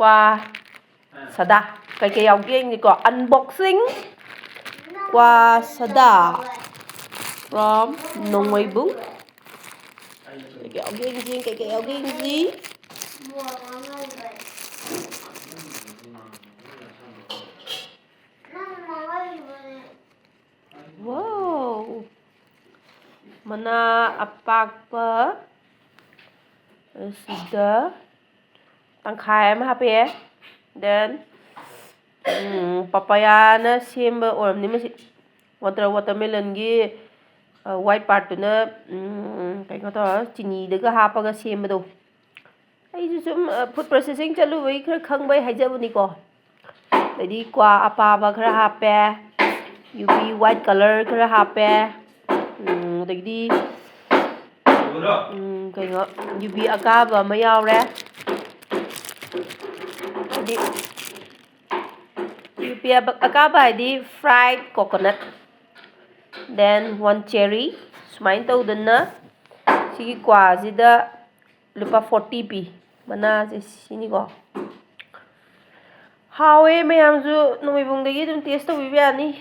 qua sada kay yaugeng ko unboxing qua sada from Nongweibung kay yaugeng gì wow mana apakpa sudah tangkai mà happy eh then papaya na semba oram ni masi watermelon gi white part tu na kai ngata chini daga hapa ga semba do ai sum food processing chalu wei khar khang bai haija buni ko dadi kwa apa ba khara hape UV white color khara hape dadi kai ngo UV akaba ma yaw re di UV akaba di fried coconut then one cherry sumain tawdana sigi kwa sida lupa 40 pi mana sini ko hawe mayam ju Nongweibung dagi dum taste tawi yani